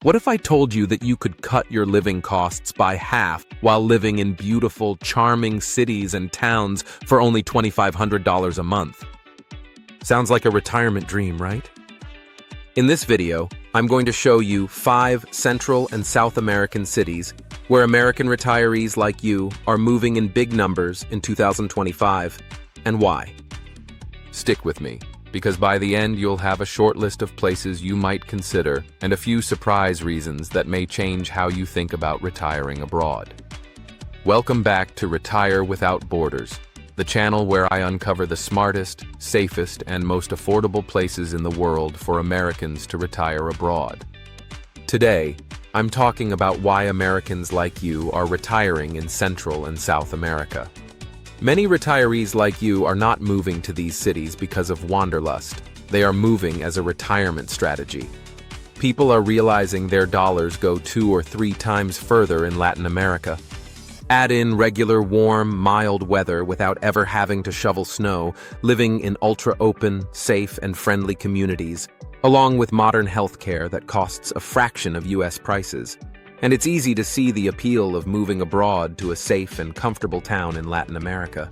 What if I told you that you could cut your living costs by half while living in beautiful, charming cities and towns for only $2,500 a month? Sounds like a retirement dream, right? In this video, I'm going to show you 5 Central and South American cities where American retirees like you are moving in big numbers in 2025, and why. Stick with me, because by the end you'll have a short list of places you might consider and a few surprise reasons that may change how you think about retiring abroad. Welcome back to Retire Without Borders, the channel where I uncover the smartest, safest, and most affordable places in the world for Americans to retire abroad. Today, I'm talking about why Americans like you are retiring in Central and South America. Many retirees like you are not moving to these cities because of wanderlust. They are moving as a retirement strategy. People are realizing their dollars go 2 or 3 times further in Latin America. Add in regular warm, mild weather without ever having to shovel snow, living in ultra-open, safe, and friendly communities, along with modern healthcare that costs a fraction of US prices. And it's easy to see the appeal of moving abroad to a safe and comfortable town in Latin America.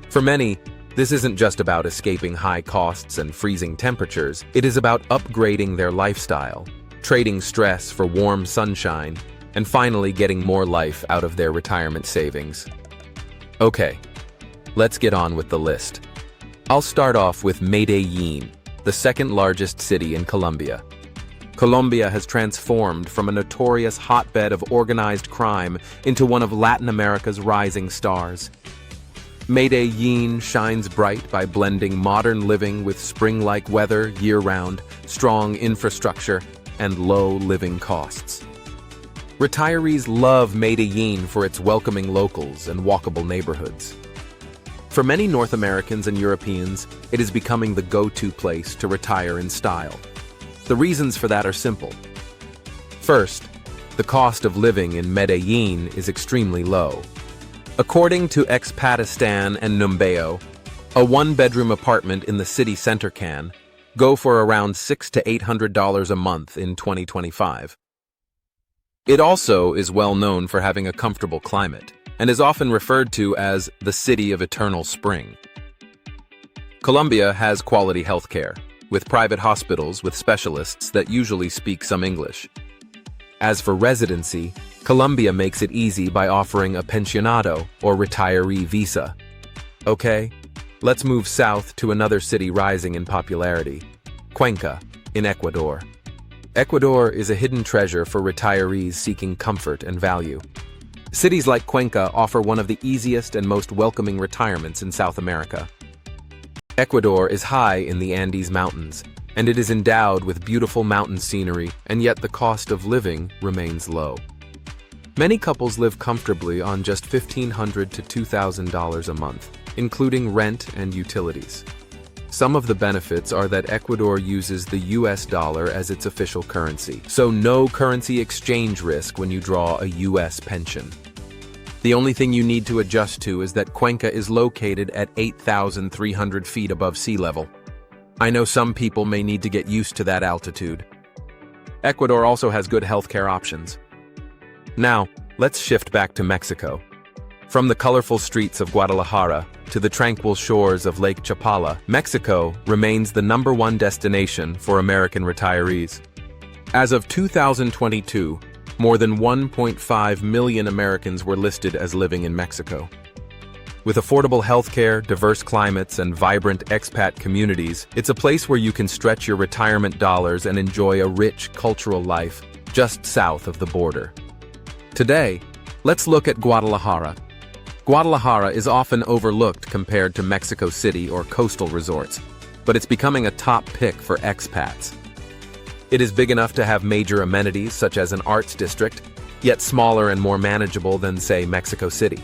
For many, this isn't just about escaping high costs and freezing temperatures. It is about upgrading their lifestyle, trading stress for warm sunshine, and finally getting more life out of their retirement savings. Okay, let's get on with the list. I'll start off with Medellín, the second largest city in Colombia. Colombia has transformed from a notorious hotbed of organized crime into one of Latin America's rising stars. Medellín shines bright by blending modern living with spring-like weather year-round, strong infrastructure, and low living costs. Retirees love Medellín for its welcoming locals and walkable neighborhoods. For many North Americans and Europeans, it is becoming the go-to place to retire in style. The reasons for that are simple. First, the cost of living in Medellín is extremely low. According to Expatistan and Numbeo, a 1-bedroom apartment in the city center can go for around $600 to $800 a month in 2025. It also is well known for having a comfortable climate and is often referred to as the city of eternal spring. Colombia has quality healthcare, with private hospitals with specialists that usually speak some English. As for residency, Colombia makes it easy by offering a pensionado or retiree visa. Okay, let's move south to another city rising in popularity, Cuenca, in Ecuador. Ecuador is a hidden treasure for retirees seeking comfort and value. Cities like Cuenca offer one of the easiest and most welcoming retirements in South America. Ecuador is high in the Andes Mountains, and it is endowed with beautiful mountain scenery, and yet the cost of living remains low. Many couples live comfortably on just $1,500 to $2,000 a month, including rent and utilities. Some of the benefits are that Ecuador uses the US dollar as its official currency, so no currency exchange risk when you draw a US pension. The only thing you need to adjust to is that Cuenca is located at 8,300 feet above sea level. I know some people may need to get used to that altitude. Ecuador also has good healthcare options. Now, let's shift back to Mexico. From the colorful streets of Guadalajara to the tranquil shores of Lake Chapala, Mexico remains the #1 destination for American retirees. As of 2022, more than 1.5 million Americans were listed as living in Mexico. With affordable healthcare, diverse climates, and vibrant expat communities, it's a place where you can stretch your retirement dollars and enjoy a rich cultural life just south of the border. Today, let's look at Guadalajara. Guadalajara is often overlooked compared to Mexico City or coastal resorts, but it's becoming a top pick for expats. It is big enough to have major amenities such as an arts district, yet smaller and more manageable than, say, Mexico City.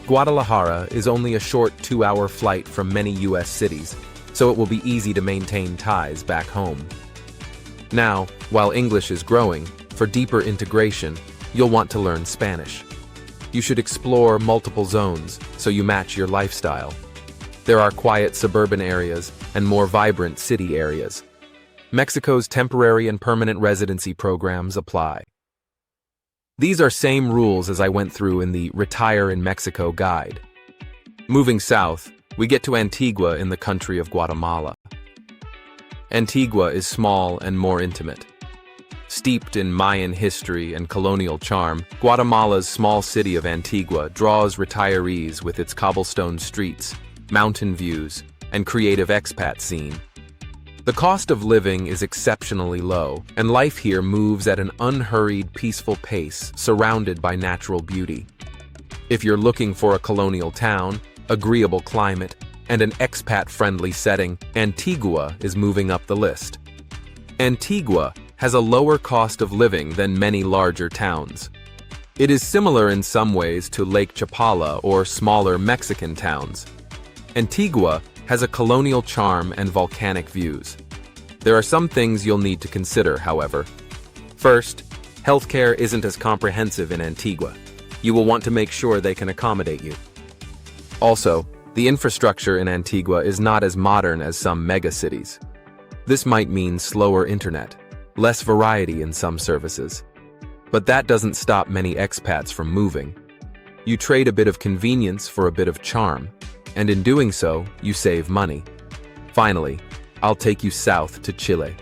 Guadalajara is only a short 2-hour flight from many US cities, so it will be easy to maintain ties back home. Now, while English is growing, for deeper integration, you'll want to learn Spanish. You should explore multiple zones so you match your lifestyle. There are quiet suburban areas and more vibrant city areas. Mexico's temporary and permanent residency programs apply. These are same rules as I went through in the Retire in Mexico guide. Moving south, we get to Antigua in the country of Guatemala. Antigua is small and more intimate. Steeped in Mayan history and colonial charm, Guatemala's small city of Antigua draws retirees with its cobblestone streets, mountain views, and creative expat scene. The cost of living is exceptionally low, and life here moves at an unhurried, peaceful pace, surrounded by natural beauty. If you're looking for a colonial town, agreeable climate, and an expat-friendly setting, Antigua is moving up the list. Antigua has a lower cost of living than many larger towns. It is similar in some ways to Lake Chapala or smaller Mexican towns. Antigua has a colonial charm and volcanic views. There are some things you'll need to consider, however. First, healthcare isn't as comprehensive in Antigua. You will want to make sure they can accommodate you. Also, the infrastructure in Antigua is not as modern as some megacities. This might mean slower internet, less variety in some services. But that doesn't stop many expats from moving. You trade a bit of convenience for a bit of charm, and in doing so, you save money. Finally, I'll take you south to Chile.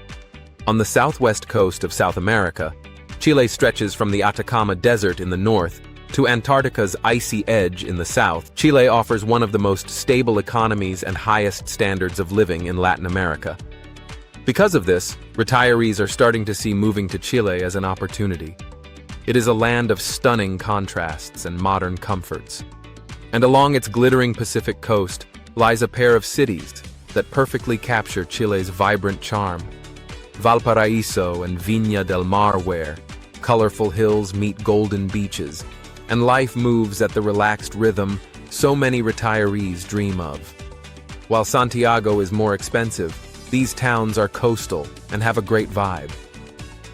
On the southwest coast of South America, Chile stretches from the Atacama Desert in the north to Antarctica's icy edge in the south. Chile offers one of the most stable economies and highest standards of living in Latin America. Because of this, retirees are starting to see moving to Chile as an opportunity. It is a land of stunning contrasts and modern comforts. And along its glittering Pacific coast lies a pair of cities that perfectly capture Chile's vibrant charm. Valparaíso and Viña del Mar, where colorful hills meet golden beaches, and life moves at the relaxed rhythm so many retirees dream of. While Santiago is more expensive, these towns are coastal and have a great vibe.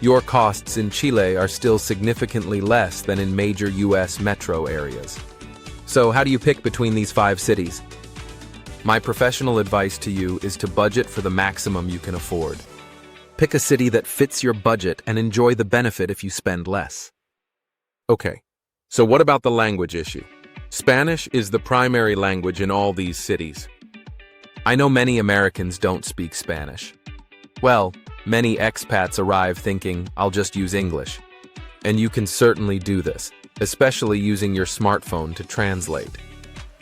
Your costs in Chile are still significantly less than in major U.S. metro areas. So how do you pick between these 5 cities? My professional advice to you is to budget for the maximum you can afford. Pick a city that fits your budget and enjoy the benefit if you spend less. Okay, so what about the language issue? Spanish is the primary language in all these cities. I know many Americans don't speak Spanish. Well, many expats arrive thinking, I'll just use English. And you can certainly do this, especially using your smartphone to translate.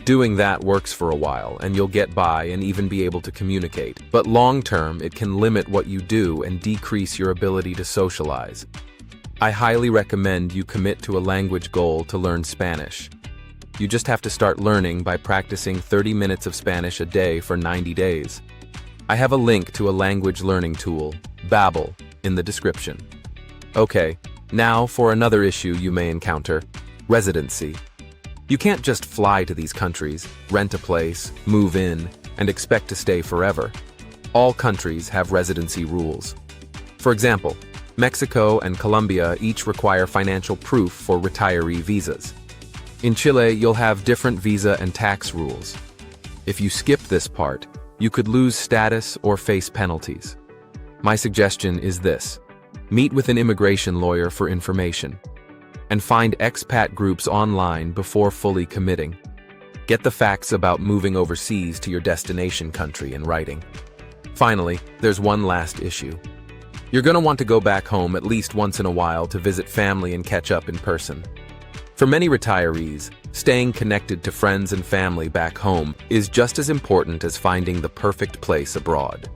Doing that works for a while, and you'll get by and even be able to communicate. But long-term, it can limit what you do and decrease your ability to socialize. I highly recommend you commit to a language goal to learn Spanish. You just have to start learning by practicing 30 minutes of Spanish a day for 90 days. I have a link to a language learning tool, Babbel, in the description. Okay, now for another issue you may encounter, residency. You can't just fly to these countries, rent a place, move in, and expect to stay forever. All countries have residency rules. For example, Mexico and Colombia each require financial proof for retiree visas. In Chile, you'll have different visa and tax rules. If you skip this part, you could lose status or face penalties. My suggestion is this: meet with an immigration lawyer for information, and find expat groups online before fully committing. Get the facts about moving overseas to your destination country in writing. Finally, there's one last issue. You're going to want to go back home at least once in a while to visit family and catch up in person. For many retirees, staying connected to friends and family back home is just as important as finding the perfect place abroad.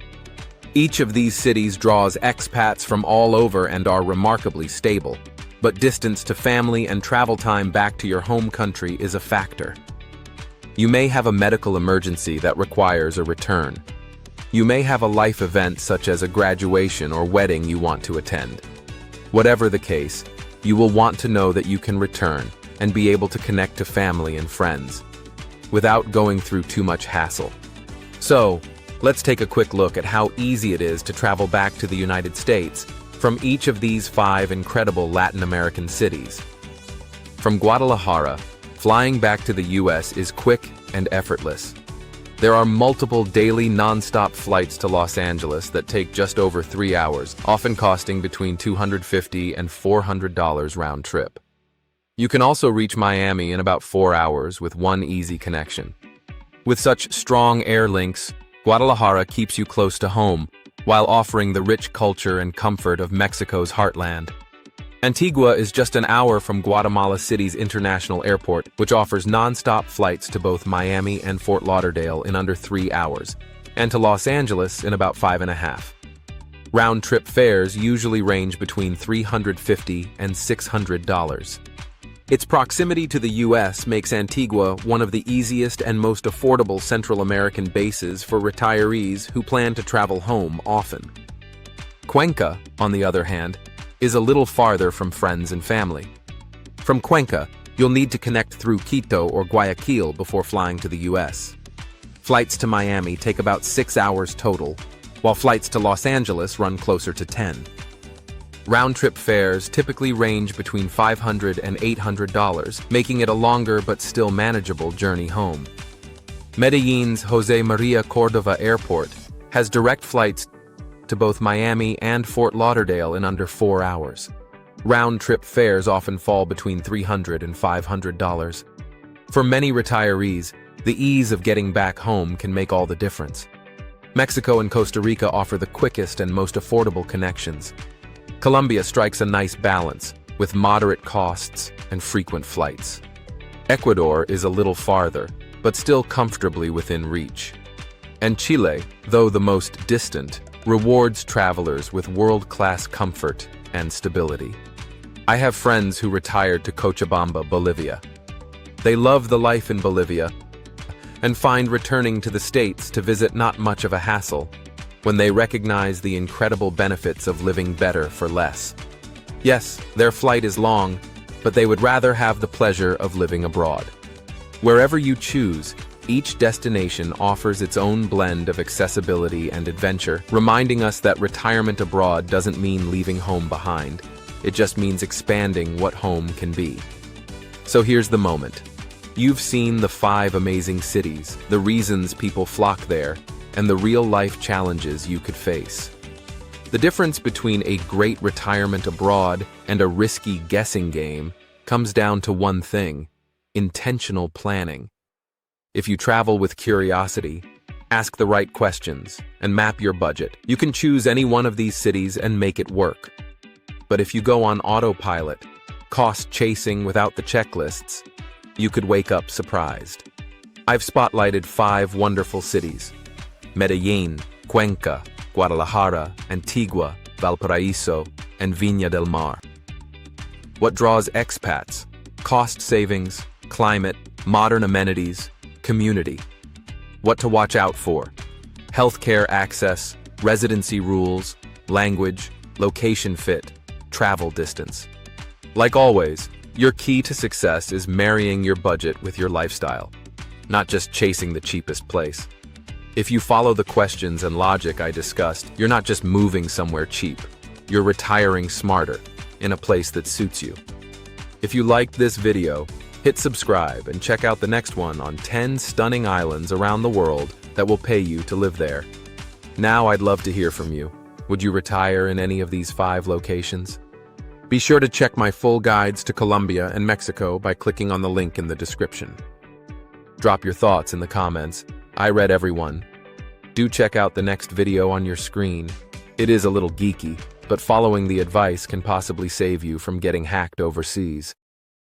Each of these cities draws expats from all over and are remarkably stable, but distance to family and travel time back to your home country is a factor. You may have a medical emergency that requires a return. You may have a life event such as a graduation or wedding you want to attend. Whatever the case, you will want to know that you can return and be able to connect to family and friends without going through too much hassle. So, let's take a quick look at how easy it is to travel back to the United States from each of these 5 incredible Latin American cities. From Guadalajara, flying back to the US is quick and effortless. There are multiple daily non-stop flights to Los Angeles that take just over 3 hours, often costing between $250 and $400 round trip. You can also reach Miami in about 4 hours with one easy connection. With such strong air links, Guadalajara keeps you close to home, while offering the rich culture and comfort of Mexico's heartland. Antigua is just an hour from Guatemala City's international airport, which offers non-stop flights to both Miami and Fort Lauderdale in under 3 hours, and to Los Angeles in about 5.5. Round-trip fares usually range between $350 and $600. Its proximity to the U.S. makes Antigua one of the easiest and most affordable Central American bases for retirees who plan to travel home often. Cuenca, on the other hand, is a little farther from friends and family. From Cuenca, you'll need to connect through Quito or Guayaquil before flying to the U.S. Flights to Miami take about 6 hours total, while flights to Los Angeles run closer to 10. Round-trip fares typically range between $500 and $800, making it a longer but still manageable journey home. Medellin's José María Córdoba Airport has direct flights to both Miami and Fort Lauderdale in under 4 hours. Round-trip fares often fall between $300 and $500. For many retirees, the ease of getting back home can make all the difference. Mexico and Costa Rica offer the quickest and most affordable connections. Colombia strikes a nice balance, with moderate costs and frequent flights. Ecuador is a little farther, but still comfortably within reach. And Chile, though the most distant, rewards travelers with world-class comfort and stability. I have friends who retired to Cochabamba, Bolivia. They love the life in Bolivia and find returning to the States to visit not much of a hassle when they recognize the incredible benefits of living better for less. Yes, their flight is long, but they would rather have the pleasure of living abroad. Wherever you choose, each destination offers its own blend of accessibility and adventure, reminding us that retirement abroad doesn't mean leaving home behind. It just means expanding what home can be. So here's the moment. You've seen the 5 amazing cities, the reasons people flock there, and the real-life challenges you could face. The difference between a great retirement abroad and a risky guessing game comes down to one thing: intentional planning. If you travel with curiosity, ask the right questions, and map your budget, you can choose any one of these cities and make it work. But if you go on autopilot, cost-chasing without the checklists, you could wake up surprised. I've spotlighted 5 wonderful cities: Medellín, Cuenca, Guadalajara, Antigua, Valparaíso, and Viña del Mar. What draws expats? Cost savings, climate, modern amenities, community. What to watch out for? Healthcare access, residency rules, language, location fit, travel distance. Like always, your key to success is marrying your budget with your lifestyle, not just chasing the cheapest place. If you follow the questions and logic I discussed, you're not just moving somewhere cheap. You're retiring smarter, in a place that suits you. If you liked this video, hit subscribe and check out the next one on 10 stunning islands around the world that will pay you to live there. Now I'd love to hear from you. Would you retire in any of these 5 locations? Be sure to check my full guides to Colombia and Mexico by clicking on the link in the description. Drop your thoughts in the comments. I read everyone. Do check out the next video on your screen. It is a little geeky, but following the advice can possibly save you from getting hacked overseas.